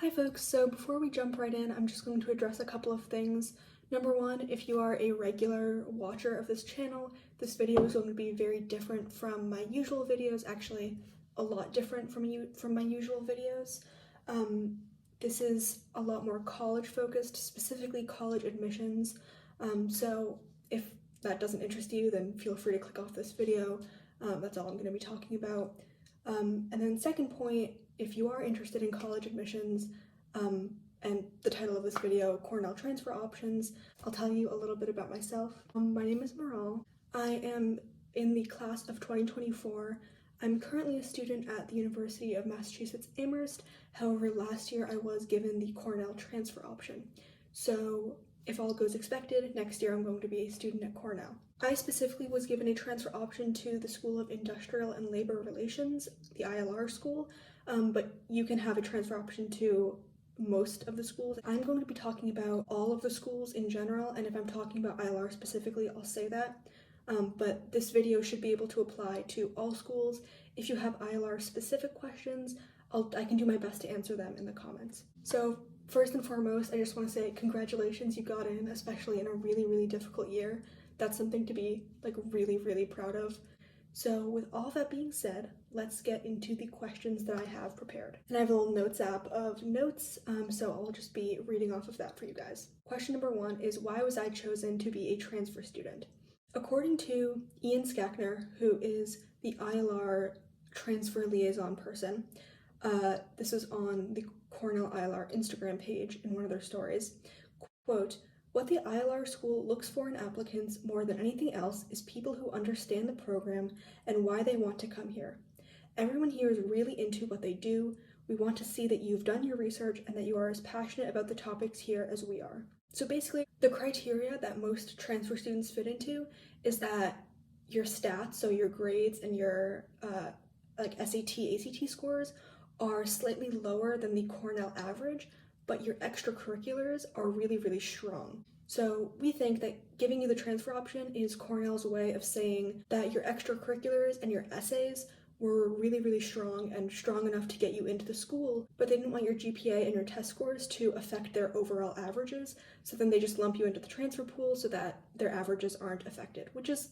Hi folks, so before we jump right in, I'm just going to address a couple of things. Number one, if you are a regular watcher of this channel, this video is going to be very different from my usual videos, actually a lot different from my usual videos. This is a lot more college focused, specifically college admissions, so if that doesn't interest you, then feel free to click off this video. That's all I'm going to be talking about. And then second point, if you are interested in college admissions, and the title of this video, Cornell Transfer Options, I'll tell you a little bit about myself. My name is Maral. I am in the class of 2024. I'm currently a student at the University of Massachusetts Amherst. However, last year I was given the Cornell Transfer Option. So if all goes expected, next year I'm going to be a student at Cornell. I specifically was given a transfer option to the School of Industrial and Labor Relations, the ILR school, but you can have a transfer option to most of the schools. I'm going to be talking about all of the schools in general, and if I'm talking about ILR specifically, I'll say that. But this video should be able to apply to all schools. If you have ILR specific questions, I can do my best to answer them in the comments. So first and foremost, I just want to say congratulations, you got in, especially in a really difficult year. That's something to be really proud of. So with all that being said, let's get into the questions that I have prepared. And I have a little notes app of notes, so I'll just be reading off of that for you guys. Question number one is, why was I chosen to be a transfer student? According to Ian Skachner, who is the ILR transfer liaison person, this is on the Cornell ILR Instagram page in one of their stories, quote, "What the ILR school looks for in applicants more than anything else is people who understand the program and why they want to come here. Everyone here is really into what they do. We want to see that you've done your research and that you are as passionate about the topics here as we are." So basically, the criteria that most transfer students fit into is that your stats, so your grades and your SAT, ACT scores are slightly lower than the Cornell average, but your extracurriculars are really strong. So we think that giving you the transfer option is Cornell's way of saying that your extracurriculars and your essays were really strong and strong enough to get you into the school, but they didn't want your GPA and your test scores to affect their overall averages, so then they just lump you into the transfer pool so that their averages aren't affected, which is,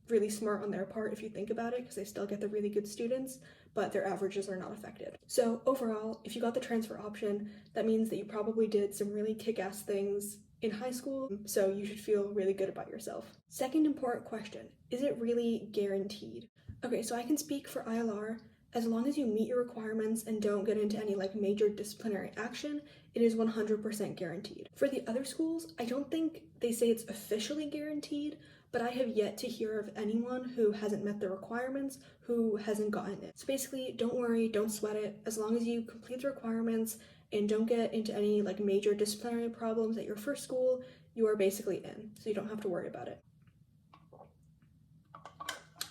really smart on their part if you think about it, because they still get the really good students, but their averages are not affected. So overall, if you got the transfer option, that means that you probably did some really kick-ass things in high school, so you should feel really good about yourself. Second important question, is it really guaranteed? Okay, so I can speak for ILR. As long as you meet your requirements and don't get into any major disciplinary action, it is 100% guaranteed. For the other schools, I don't think they say it's officially guaranteed, but I have yet to hear of anyone who hasn't met the requirements who hasn't gotten it. So basically, don't worry, don't sweat it. As long as you complete the requirements and don't get into any major disciplinary problems at your first school, you are basically in, so you don't have to worry about it.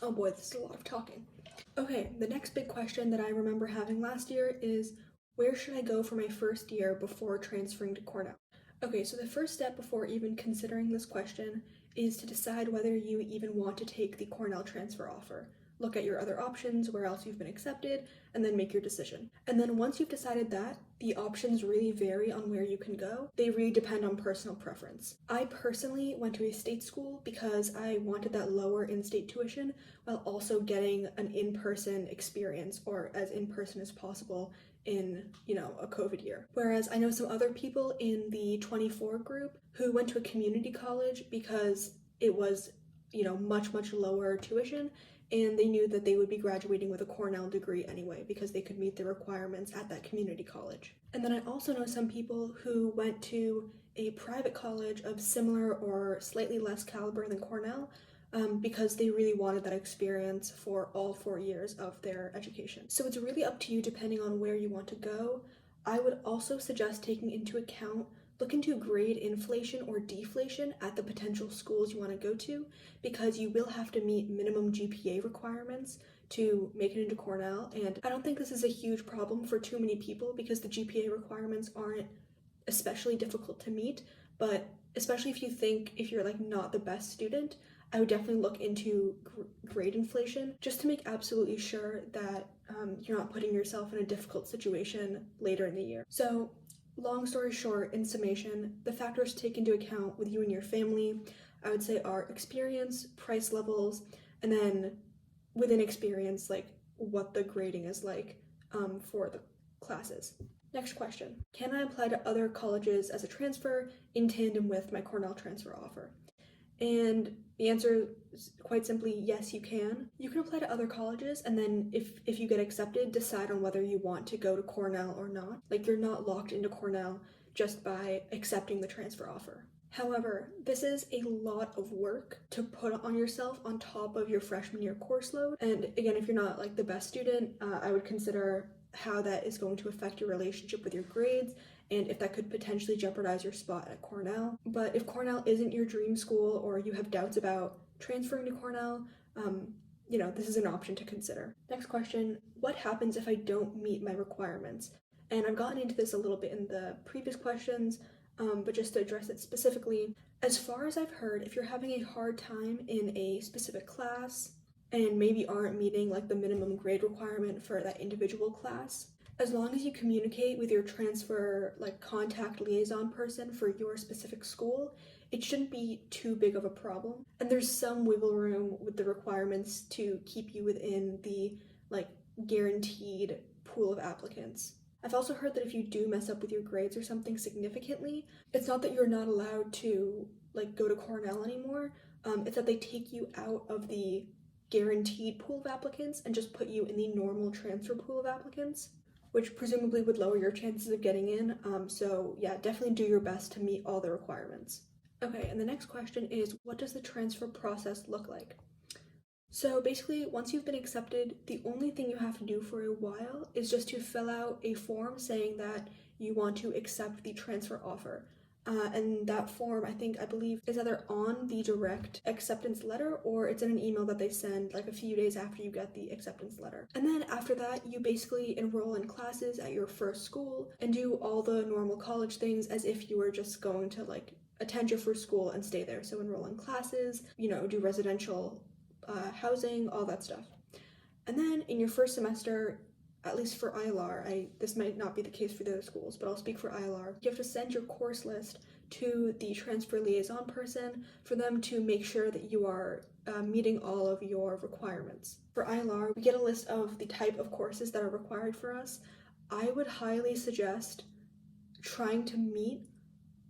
Oh boy, this is a lot of talking. Okay, the next big question that I remember having last year is, where should I go for my first year before transferring to Cornell? Okay, so the first step before even considering this question is to decide whether you even want to take the Cornell transfer offer. Look at your other options, where else you've been accepted, and then make your decision. And then once you've decided that, the options really vary on where you can go. They really depend on personal preference. I personally went to a state school because I wanted that lower in-state tuition while also getting an in-person experience, or as in-person as possible in, a COVID year. Whereas I know some other people in the 24 group who went to a community college because it was, much lower tuition, and they knew that they would be graduating with a Cornell degree anyway because they could meet the requirements at that community college. And then I also know some people who went to a private college of similar or slightly less caliber than Cornell because they really wanted that experience for all 4 years of their education. So it's really up to you depending on where you want to go. I would also suggest taking into account, look into grade inflation or deflation at the potential schools you want to go to, because you will have to meet minimum GPA requirements to make it into Cornell, and I don't think this is a huge problem for too many people because the GPA requirements aren't especially difficult to meet, but especially if you're not the best student, I would definitely look into grade inflation just to make absolutely sure that you're not putting yourself in a difficult situation later in the year. So long story short, in summation, the factors to take into account with you and your family, I would say, are experience, price levels, and then within experience, like what the grading is like for the classes. Next question. Can I apply to other colleges as a transfer in tandem with my Cornell transfer offer? And the answer is quite simply, yes, you can. You can apply to other colleges, and then if you get accepted, decide on whether you want to go to Cornell or not. Like, you're not locked into Cornell just by accepting the transfer offer. However, this is a lot of work to put on yourself on top of your freshman year course load. And again, if you're not like the best student, I would consider how that is going to affect your relationship with your grades and if that could potentially jeopardize your spot at Cornell. But if Cornell isn't your dream school or you have doubts about transferring to Cornell, this is an option to consider. Next question, what happens if I don't meet my requirements? And I've gotten into this a little bit in the previous questions, but just to address it specifically, as far as I've heard, if you're having a hard time in a specific class and maybe aren't meeting like the minimum grade requirement for that individual class, as long as you communicate with your transfer like contact liaison person for your specific school, it shouldn't be too big of a problem. And there's some wiggle room with the requirements to keep you within the like guaranteed pool of applicants. I've also heard that if you do mess up with your grades or something significantly, it's not that you're not allowed to like go to Cornell anymore. It's that they take you out of the guaranteed pool of applicants and just put you in the normal transfer pool of applicants, which presumably would lower your chances of getting in. So yeah, definitely do your best to meet all the requirements. Okay, and the next question is, what does the transfer process look like? So basically, once you've been accepted, the only thing you have to do for a while is just to fill out a form saying that you want to accept the transfer offer. And that form, I believe, is either on the direct acceptance letter or it's in an email that they send like a few days after you get the acceptance letter. And then after that, you basically enroll in classes at your first school and do all the normal college things as if you were just going to like attend your first school and stay there. So enroll in classes, do residential housing, all that stuff. And then in your first semester, at least for ILR, this might not be the case for the other schools, but I'll speak for ILR, you have to send your course list to the transfer liaison person for them to make sure that you are meeting all of your requirements. For ILR, we get a list of the type of courses that are required for us. I would highly suggest trying to meet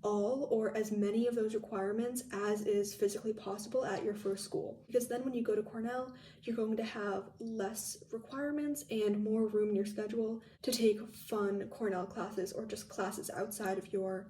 all or as many of those requirements as is physically possible at your first school, because then when you go to Cornell, you're going to have less requirements and more room in your schedule to take fun Cornell classes or just classes outside of your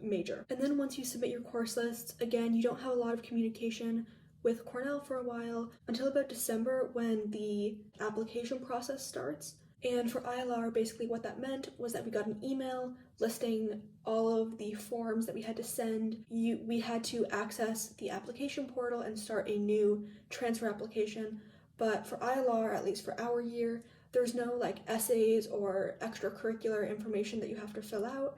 major. And then once you submit your course lists, again, you don't have a lot of communication with Cornell for a while until about December when the application process starts. And for ILR, basically what that meant was that we got an email listing all of the forms that we had to send. We had to access the application portal and start a new transfer application. But for ILR, at least for our year, there's no like essays or extracurricular information that you have to fill out.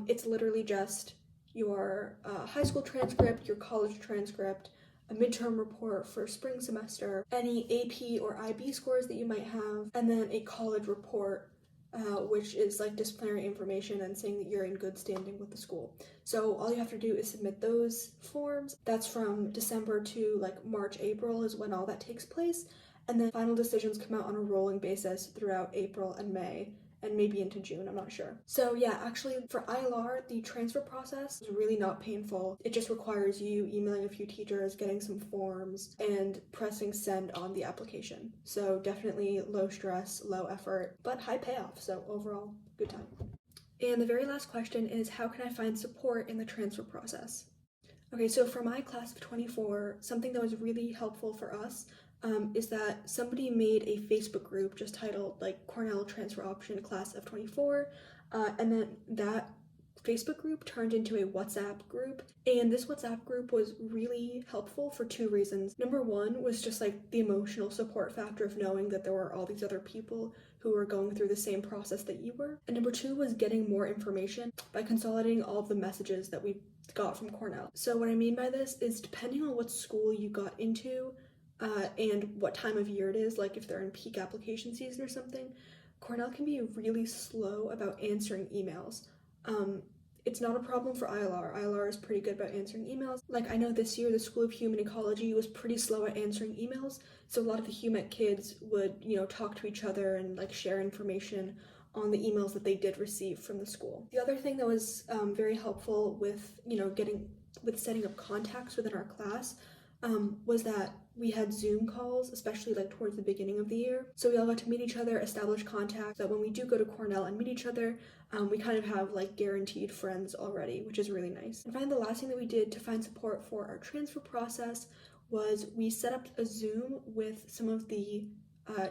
It's literally just your high school transcript, your college transcript, a midterm report for spring semester, any AP or IB scores that you might have, and then a college report, which is like disciplinary information and saying that you're in good standing with the school. So all you have to do is submit those forms. That's from December to like March, April is when all that takes place. And then final decisions come out on a rolling basis throughout April and May, and maybe into June, I'm not sure. So yeah, actually for ILR, the transfer process is really not painful. It just requires you emailing a few teachers, getting some forms, and pressing send on the application. So definitely low stress, low effort, but high payoff. So overall, good time. And the very last question is, how can I find support in the transfer process? Okay, so for my class of 24, something that was really helpful for us is that somebody made a Facebook group just titled like Cornell Transfer Option Class of 24, and then that Facebook group turned into a WhatsApp group, and this WhatsApp group was really helpful for 2 reasons. Number 1 was just like the emotional support factor of knowing that there were all these other people who were going through the same process that you were. And number 2 was getting more information by consolidating all of the messages that we got from Cornell. So what I mean by this is, depending on what school you got into and what time of year it is, like if they're in peak application season or something, Cornell can be really slow about answering emails. It's not a problem for ILR. ILR is pretty good about answering emails. Like, I know this year the School of Human Ecology was pretty slow at answering emails, so a lot of the HUMEC kids would, talk to each other and like share information on the emails that they did receive from the school. The other thing that was very helpful with, setting up contacts within our class was that we had Zoom calls, especially like towards the beginning of the year. So we all got to meet each other, establish contacts, that when we do go to Cornell and meet each other, we kind of have like guaranteed friends already, which is really nice. And finally, the last thing that we did to find support for our transfer process was we set up a Zoom with some of the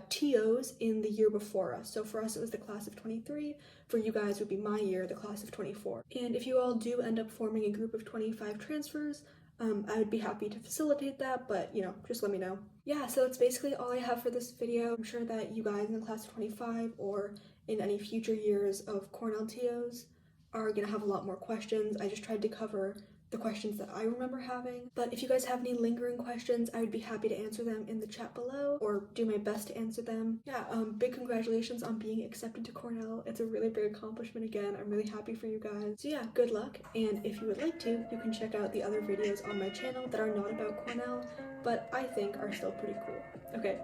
TOs in the year before us. So for us, it was the class of 23. For you guys, it would be my year, the class of 24. And if you all do end up forming a group of 25 transfers, I would be happy to facilitate that, but just let me know. Yeah, so that's basically all I have for this video. I'm sure that you guys in the class of 25 or in any future years of Cornell TOs are gonna have a lot more questions. I just tried to cover the questions that I remember having. But if you guys have any lingering questions, I would be happy to answer them in the chat below or do my best to answer them. Yeah, big congratulations on being accepted to Cornell. It's a really big accomplishment again. I'm really happy for you guys. So yeah, good luck. And if you would like to, you can check out the other videos on my channel that are not about Cornell, but I think are still pretty cool. Okay,